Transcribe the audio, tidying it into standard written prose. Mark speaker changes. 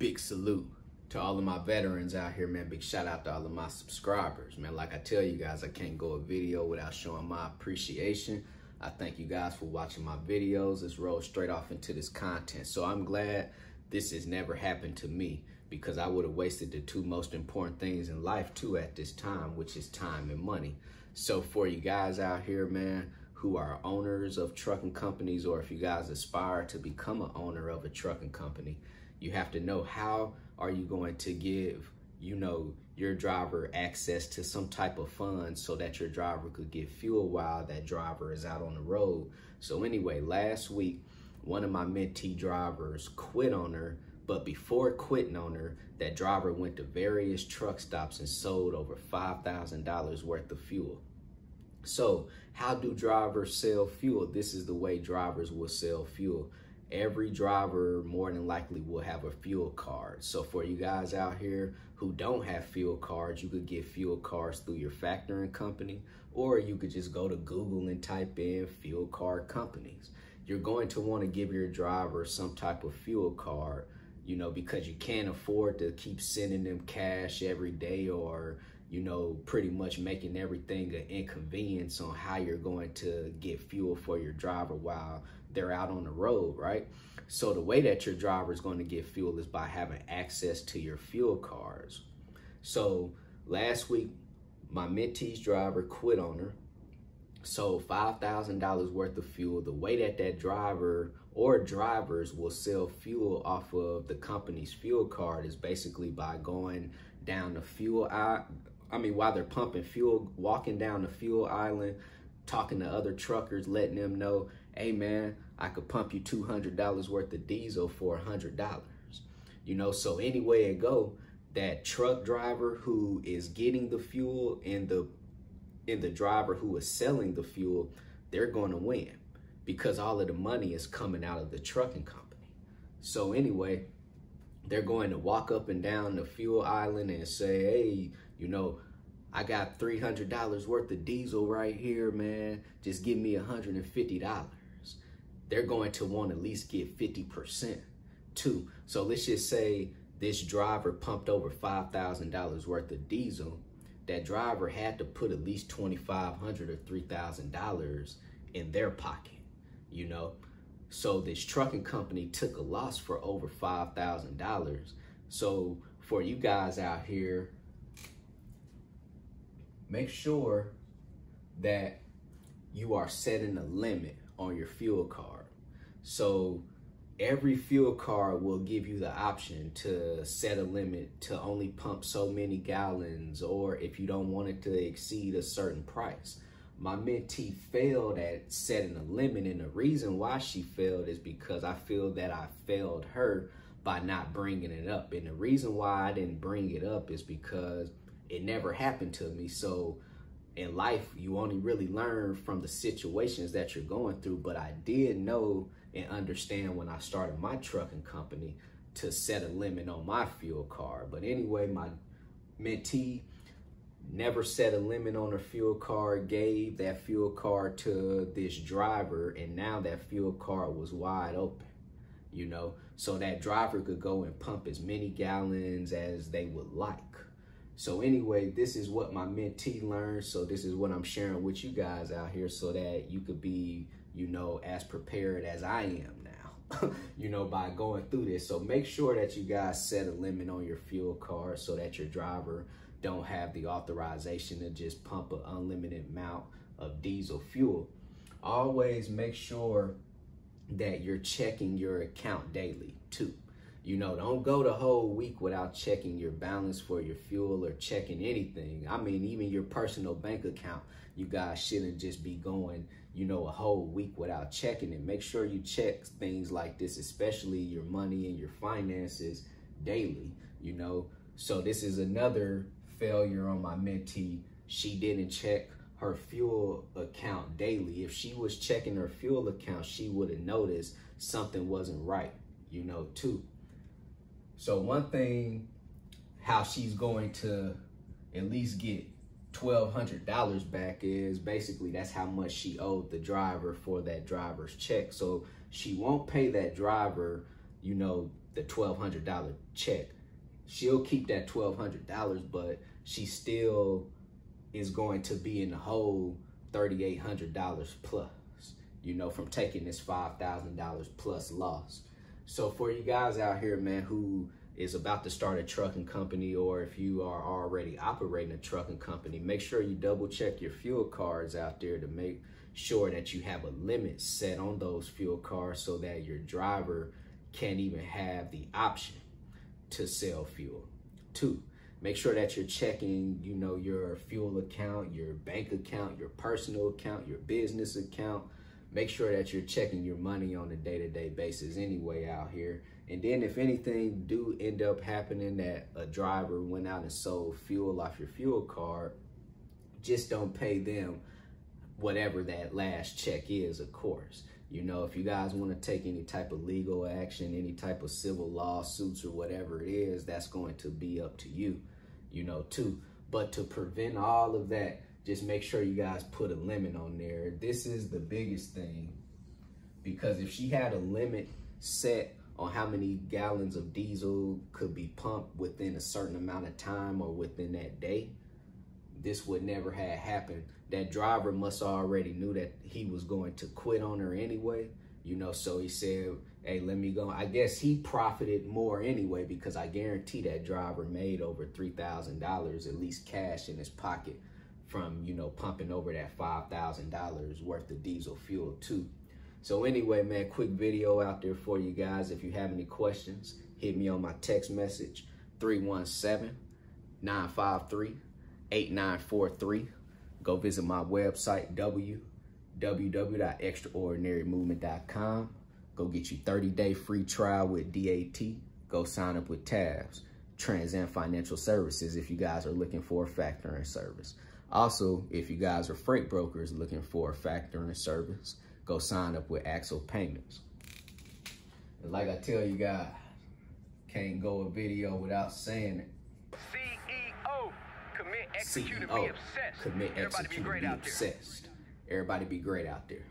Speaker 1: big salute to all of my veterans out here, man. Big shout out to all of my subscribers, man. Like I tell you guys, I can't go a video without showing my appreciation. I thank you guys for watching my videos. Let's roll straight off into this content. So I'm glad this has never happened to me, because I would have wasted the two most important things in life too at this time, which is time and money. So for you guys out here, man, who are owners of trucking companies, or if you guys aspire to become an owner of a trucking company, you have to know, how are you going to give, your driver access to some type of fund so that your driver could get fuel while that driver is out on the road. So anyway, last week, one of my mentee drivers quit on her, but before quitting on her, that driver went to various truck stops and sold over $5,000 worth of fuel. So how do drivers sell fuel? This is the way drivers will sell fuel. Every driver more than likely will have a fuel card. So for you guys out here who don't have fuel cards, you could get fuel cards through your factoring company, or you could just go to Google and type in fuel card companies. You're going to want to give your driver some type of fuel card, because you can't afford to keep sending them cash every day, or pretty much making everything an inconvenience on how you're going to get fuel for your driver while they're out on the road, right? So the way that your driver is going to get fuel is by having access to your fuel cards. So last week, my mentee's driver quit on her, sold $5,000 worth of fuel. The way that that driver or drivers will sell fuel off of the company's fuel card is basically by going down the fuel aisle. While they're pumping fuel, walking down the fuel island, talking to other truckers, letting them know, hey man, I could pump you $200 worth of diesel for $100. So any way it go, that truck driver who is getting the fuel and the driver who is selling the fuel, they're going to win, because all of the money is coming out of the trucking company. So anyway, they're going to walk up and down the fuel island and say, hey, I got $300 worth of diesel right here, man. Just give me $150. They're going to want to at least get 50% too. So let's just say this driver pumped over $5,000 worth of diesel. That driver had to put at least $2,500 or $3,000 in their pocket, So this trucking company took a loss for over $5,000. So for you guys out here, make sure that you are setting a limit on your fuel card. So every fuel card will give you the option to set a limit to only pump so many gallons, or if you don't want it to exceed a certain price. My mentee failed at setting a limit, and the reason why she failed is because I feel that I failed her by not bringing it up. And the reason why I didn't bring it up is because it never happened to me. So in life, you only really learn from the situations that you're going through. But I did know and understand when I started my trucking company to set a limit on my fuel card. But anyway, my mentee never set a limit on her fuel card, gave that fuel card to this driver, and now that fuel card was wide open, so that driver could go and pump as many gallons as they would like. So anyway, this is what my mentee learned. So this is what I'm sharing with you guys out here, so that you could be, as prepared as I am now, by going through this. So make sure that you guys set a limit on your fuel card so that your driver don't have the authorization to just pump an unlimited amount of diesel fuel. Always make sure that you're checking your account daily too. Don't go the whole week without checking your balance for your fuel or checking anything. Even your personal bank account, you guys shouldn't just be going, a whole week without checking it. Make sure you check things like this, especially your money and your finances daily, So this is another failure on my mentee. She didn't check her fuel account daily. If she was checking her fuel account, she would have noticed something wasn't right, too. So one thing, how she's going to at least get $1,200 back is basically that's how much she owed the driver for that driver's check. So she won't pay that driver, the $1,200 check. She'll keep that $1,200, but she still is going to be in the hole $3,800 plus, you know, from taking this $5,000 plus loss. So for you guys out here, man, who is about to start a trucking company, or if you are already operating a trucking company, make sure you double check your fuel cards out there to make sure that you have a limit set on those fuel cards so that your driver can't even have the option to sell fuel. 2, make sure that you're checking, you know, your fuel account, your bank account, your personal account, your business account. Make sure that you're checking your money on a day-to-day basis anyway out here. And then if anything do end up happening that a driver went out and sold fuel off your fuel card, just don't pay them whatever that last check is, of course. You know, if you guys want to take any type of legal action, any type of civil lawsuits or whatever it is, that's going to be up to you, you know, too. But to prevent all of that, just make sure you guys put a limit on there. This is the biggest thing, because if she had a limit set on how many gallons of diesel could be pumped within a certain amount of time or within that day, this would never have happened. That driver must already knew that he was going to quit on her anyway, you know, so he said, hey, let me go. I guess he profited more anyway, because I guarantee that driver made over $3,000 at least cash in his pocket from, you know, pumping over that $5,000 worth of diesel fuel too. So anyway, man, quick video out there for you guys. If you have any questions, hit me on my text message, 317-953-8943. Go visit my website, www.extraordinarymovement.com. Go get you 30-day free trial with DAT. Go sign up with TAFS, Transcend Financial Services, if you guys are looking for a factoring service. Also, if you guys are freight brokers looking for a factoring service, go sign up with Axle Payments. And like I tell you guys, can't go a video without saying it.
Speaker 2: CEO, commit, execute, and be obsessed.
Speaker 1: Commit, execute, and be obsessed. Everybody be great out there.